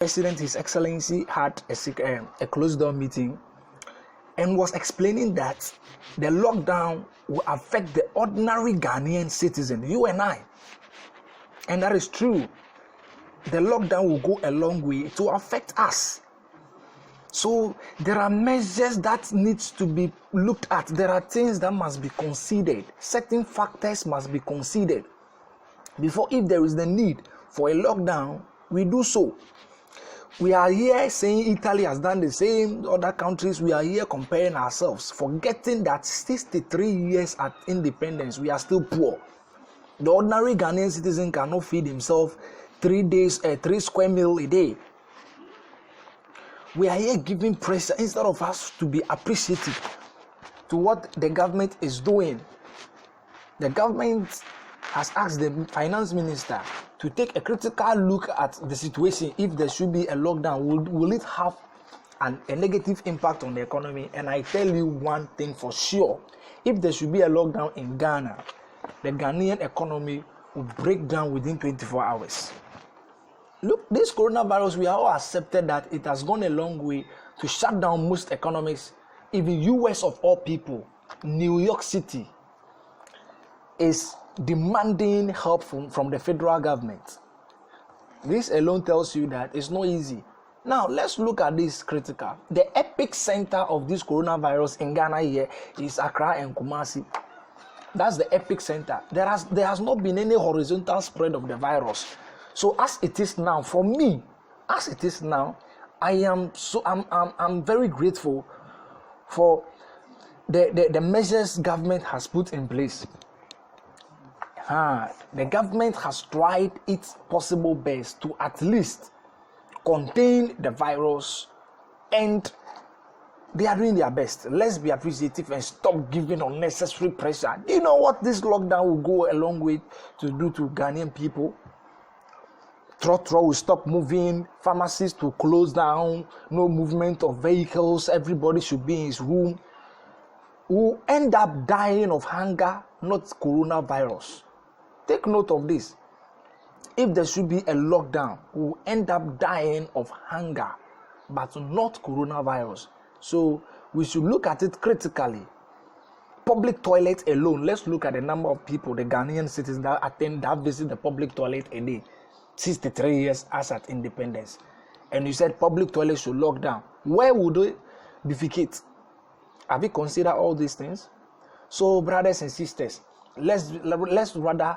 President, His Excellency, had a closed-door meeting and was explaining that the lockdown will affect the ordinary Ghanaian citizen, you and I. And that is true. The lockdown will go a long way to affect us. So there are measures that needs to be looked at. There are things that must be considered. Certain factors must be considered before, if there is the need for a lockdown, we do so. We are here saying Italy has done the same, other countries, we are here comparing ourselves, forgetting that 63 years at independence, we are still poor. The ordinary Ghanaian citizen cannot feed himself 3 square meal a day. We are here giving pressure instead of us to be appreciative to what the government is doing. The government has asked the finance minister to take a critical look at the situation. If there should be a lockdown, will it have a negative impact on the economy? And I tell you one thing for sure, if there should be a lockdown in Ghana, the Ghanaian economy will break down within 24 hours. Look, this coronavirus, we are all accepted that it has gone a long way to shut down most economies. Even US of all people, New York City is demanding help from the federal government. This alone tells you that it's not easy. Now, let's look at this critical. The epic center of this coronavirus in Ghana here is Accra and Kumasi. That's the epic center. There has not been any horizontal spread of the virus. So as it is now, for me, as it is now, I'm very grateful for the measures government has put in place. The government has tried its possible best to at least contain the virus, and they are doing their best. Let's be appreciative and stop giving unnecessary pressure. Do you know what this lockdown will go a long way to do to Ghanaian people? Trotro will stop moving, pharmacies to close down, no movement of vehicles, everybody should be in his room. We'll end up dying of hunger, not coronavirus. Take note of this. If there should be a lockdown, we'll end up dying of hunger, but not coronavirus. So we should look at it critically. Public toilet alone, let's look at the number of people, the Ghanaian citizens that visit the public toilet a day. 63 years as at independence, and you said public toilets should lock down. Where would they defecate? Have you considered all these things? So, brothers and sisters, let's rather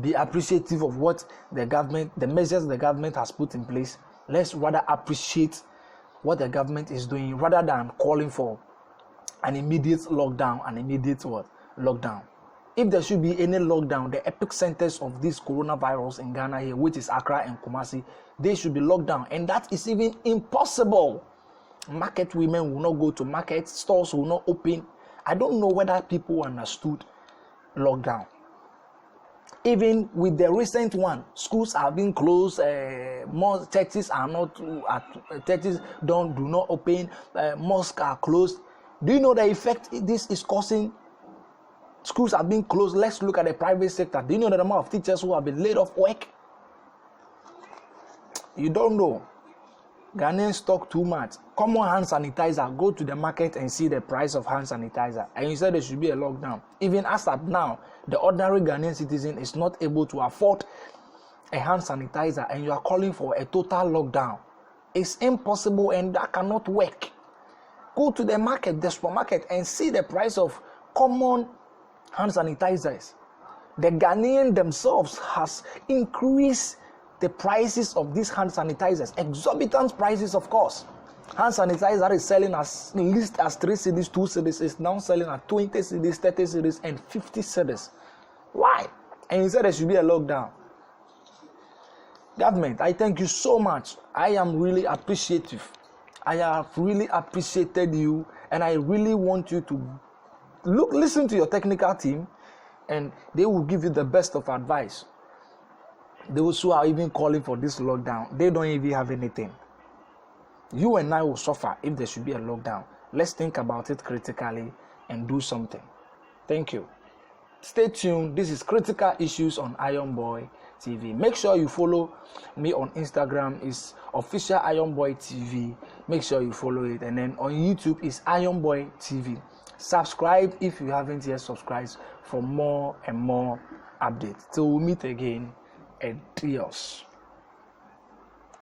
be appreciative of what the measures the government has put in place. Let's rather appreciate what the government is doing rather than calling for an immediate lockdown, lockdown. If there should be any lockdown, the epic centers of this coronavirus in Ghana here, which is Accra and Kumasi, they should be locked down. And that is even impossible. Market women will not go to market, stores will not open. I don't know whether people understood lockdown. Even with the recent one, schools are being closed, more churches are not, churches do not open, mosques are closed. Do you know the effect this is causing? Schools are being closed. Let's look at the private sector. Do you know the number of teachers who have been laid off work? You don't know. Ghanaians talk too much. Common hand sanitizer. Go to the market and see the price of hand sanitizer. And you said there should be a lockdown. Even as at now, the ordinary Ghanaian citizen is not able to afford a hand sanitizer, and you are calling for a total lockdown. It's impossible, and that cannot work. Go to the market, the supermarket, and see the price of common hand sanitizers. The Ghanaian themselves has increased the prices of these hand sanitizers, exorbitant prices, of course. Hand sanitizer is selling as least as 3 cedis, 2 cedis, is now selling at 20 cedis, 30 cedis, and 50 cedis. Why? And you said there should be a lockdown. Government, I thank you so much. I am really appreciative. I have really appreciated you, and I really want you to listen to your technical team, and they will give you the best of advice. Those who are even calling for this lockdown, they don't even have anything. You and I will suffer if there should be a lockdown. Let's think about it critically and do something. Thank you. Stay tuned. This is Critical Issues on Iron Boy. TV. Make sure you follow me on Instagram, is official Iron Boy TV. Make sure you follow it, and then on YouTube is Iron Boy TV. Subscribe if you haven't yet subscribed for more and more updates. Till we meet again, adios.